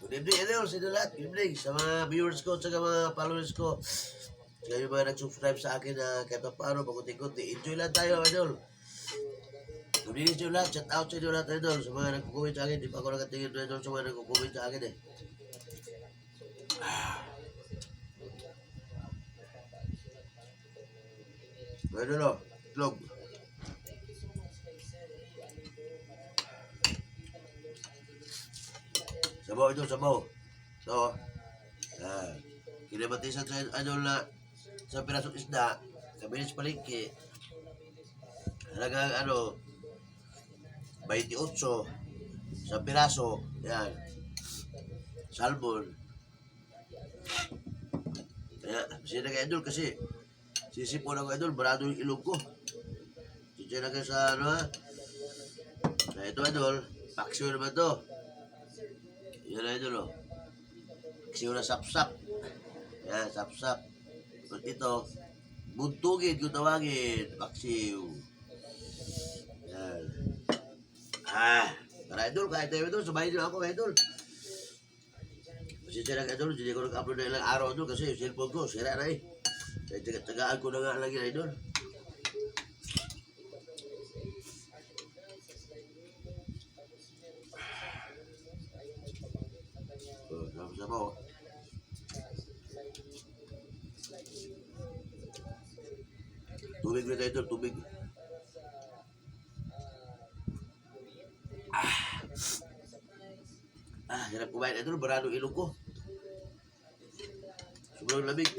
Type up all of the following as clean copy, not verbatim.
Good evening, idol, sa inyo lahat. Good evening sa mga viewers ko, sa mga followers ko. Sa yung mga nag-subscribe sa akin na kahit pa paano, pakunti-kunti. Enjoy lang tayo, idol. Good evening sa inyo lahat. Shout out sa inyo lahat, idol. Sa mga nagko-comment sa akin, di pa ako nakatingin, idol, sa mga nagko-comment sa akin eh. Idol, o, vlog. Sabaw ito, sabaw. So, kinabatisan sa idol na sa pirasong isda, kabilis palengke, halagang 28 sa piraso, yan, salmon. Kaya, siya na idol kasi, sisipon ako idol, barado yung ilog ko. Siya na kayo sa na ito idol, paksiw naman to. Yan na idol, paksiw na sapsap. Yan, sapsap. At ito, buntugin kung tawagin, paksiw. Yan. Para idol, kahit tayo idol, sumayin nyo ako idol. Kasi siya idol, hindi ko nag-upload na ilang araw idol kasi yung cellphone ko, sira na eh. Kaya tagaan ko na nga lagi idol. Sama-sama oh. Tubig na idol, tubig. Hirap kumain idol, barado ilong ko. Sobrang lamig.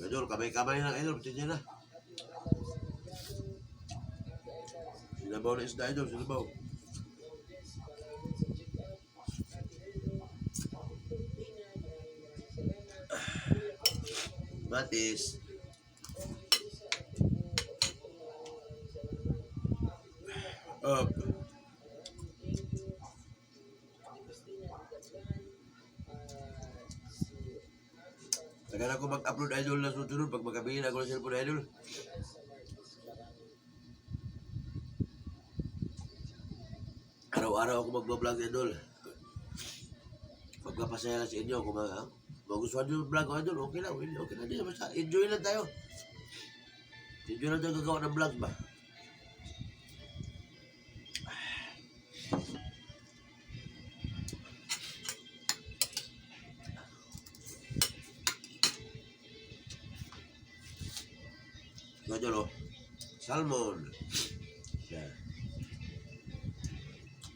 Idol, kamay-kamay lang idol, tiyan na. Sinabaw na isda idol, sinabaw. Matis. Up. Tagal ako mag-upload idol na sunod pag magkabingin ako ng cellphone idol. Araw-araw ako mag-vlog idol. Magpapasaya lang sa inyo kung magustuhan nyo yung vlog ko idol. Okay lang, okay lang din. Basta enjoy lang tayo. Enjoy lang tayo gagawa ng vlog ba? Idol salmon. Yan.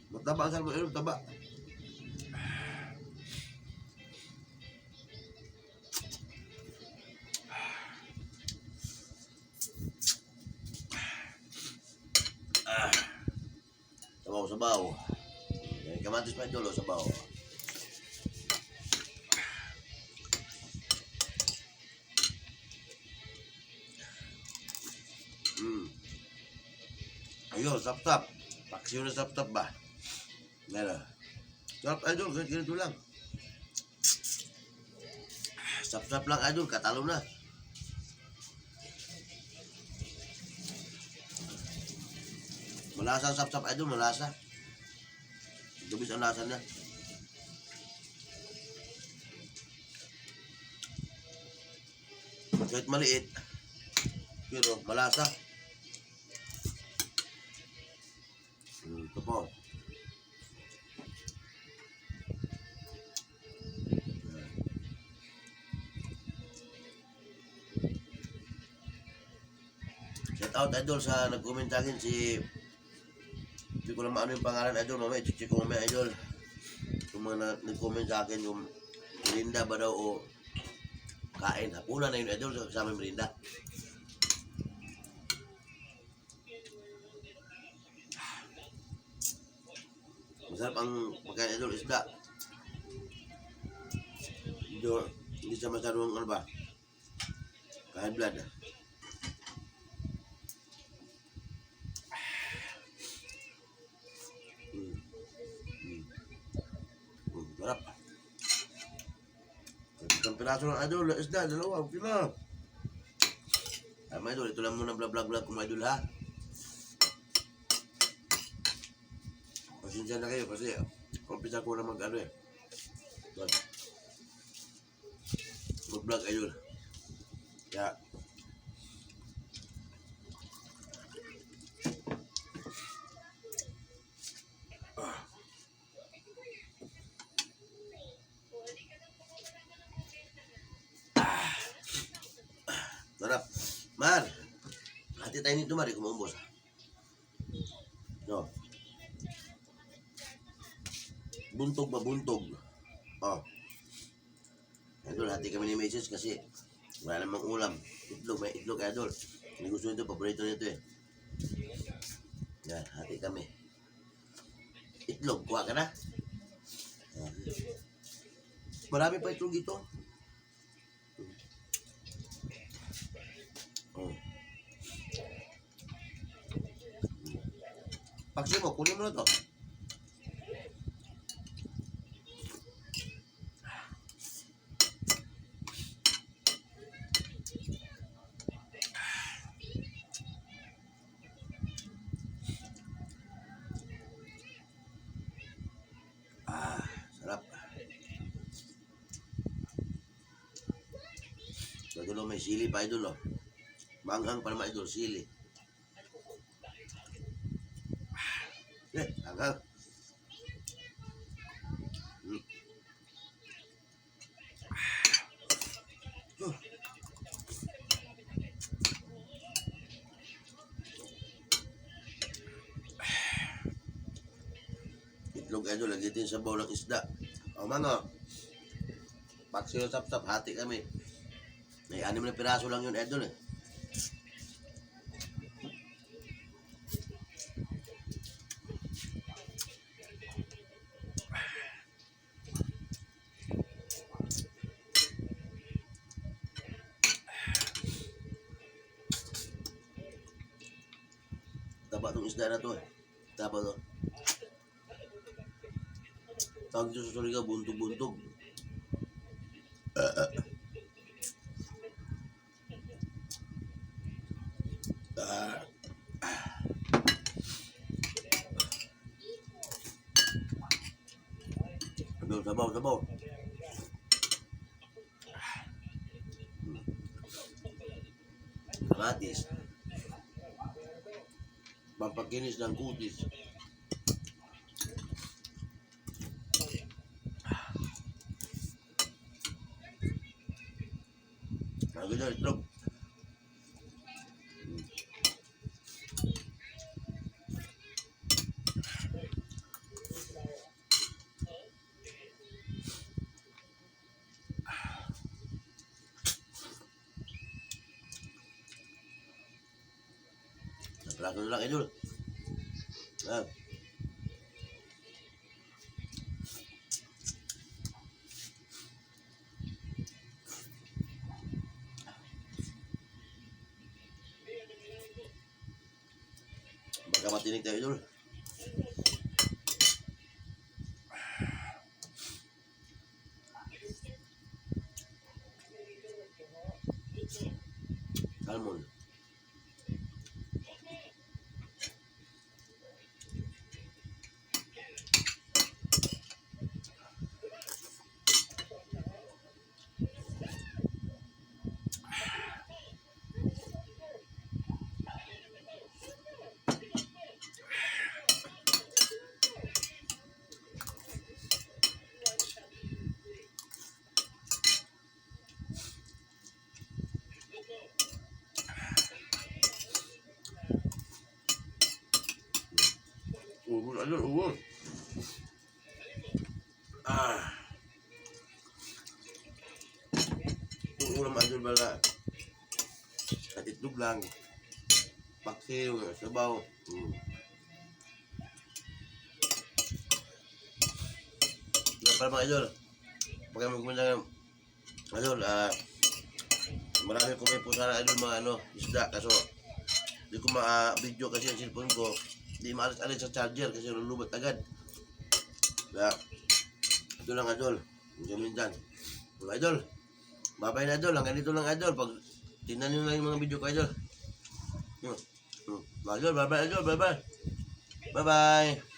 Mataba ang salmon, idol, taba. Sabaw. Kamatis pa idol, sabaw. Ayun, sap-sap. Paksiw na sap-sap ba? Meron. Sarap idol, ganito lang. Sap-sap lang idol, katalo na. Malasa ang sap-sap idol, malasa. Dubis ang lasa na. Kahit maliit, pero malasa. Ito po. Shout out idol sa nag-comment sa akin si hindi ko lang maano yung pangalan idol, mamaya i-check ko mamaya idol. Yung mga nag-comment sa akin yung merinda ba daw o kain. Hapunan na yun idol sa aming merinda. Masarap ang pagkain idol, isda. Medyo, hindi siya masyadong ano ba, high blood. Sarap. Isang piraso ng idol, isda, dalawa, okay na. Mga idol, ito lang muna vlog ko mga idol ha. Pasensya na kayo kasi kumpisa ko na mag-ano eh. Mag-vlog idol. Kaya, sarap. Mar, hati tayo nito Mar, kumumbos. No. Buntog ba buntog? Oh. Idol, hati kami ni Mrs. kasi wala namang ulam. Itlog, may itlog idol. Hindi gusto nito, paborito nito eh. Yan, hati kami. Itlog, kuha ka na? Marami pa itlog dito. Paksi mo, kunin mo na to. Sarap. Idol, may sili pa idol. Manghang pa naman idol, sili. Hanggang. Itlog idol, lagi din sa bowl ng isda. O mga, paksiyo sap-sap, hati kami. May 6 na piraso lang yun idol eh. Taba tong isda na to eh. Taba to. Tawag dito sa Surigao, buntog-buntog. Sabaw. Kamatis. Pampakinis ng kutis. Lagi na itlog. Napraso na lang idol. Baka matinig tayo idol. Salmon. Ubus idol, ubus. Yung ulam idol bala. At itlog lang. Paksiw, sabaw. Yan pala mga idol. Pagka magkumanda ng Idol, marami ko may po sana idol mga isda. Kaso, di ko ma-video kasi ang cellphone ko. Di maalis-alis sa charger kasi lulubot agad. Kaya, ito lang idol. Yung minsan. Mga idol, bye-bye na idol. Hanggang dito lang idol. Pag tingnan nyo lang yung mga video ko idol. Idol, bye-bye idol. Bye-bye. Bye-bye.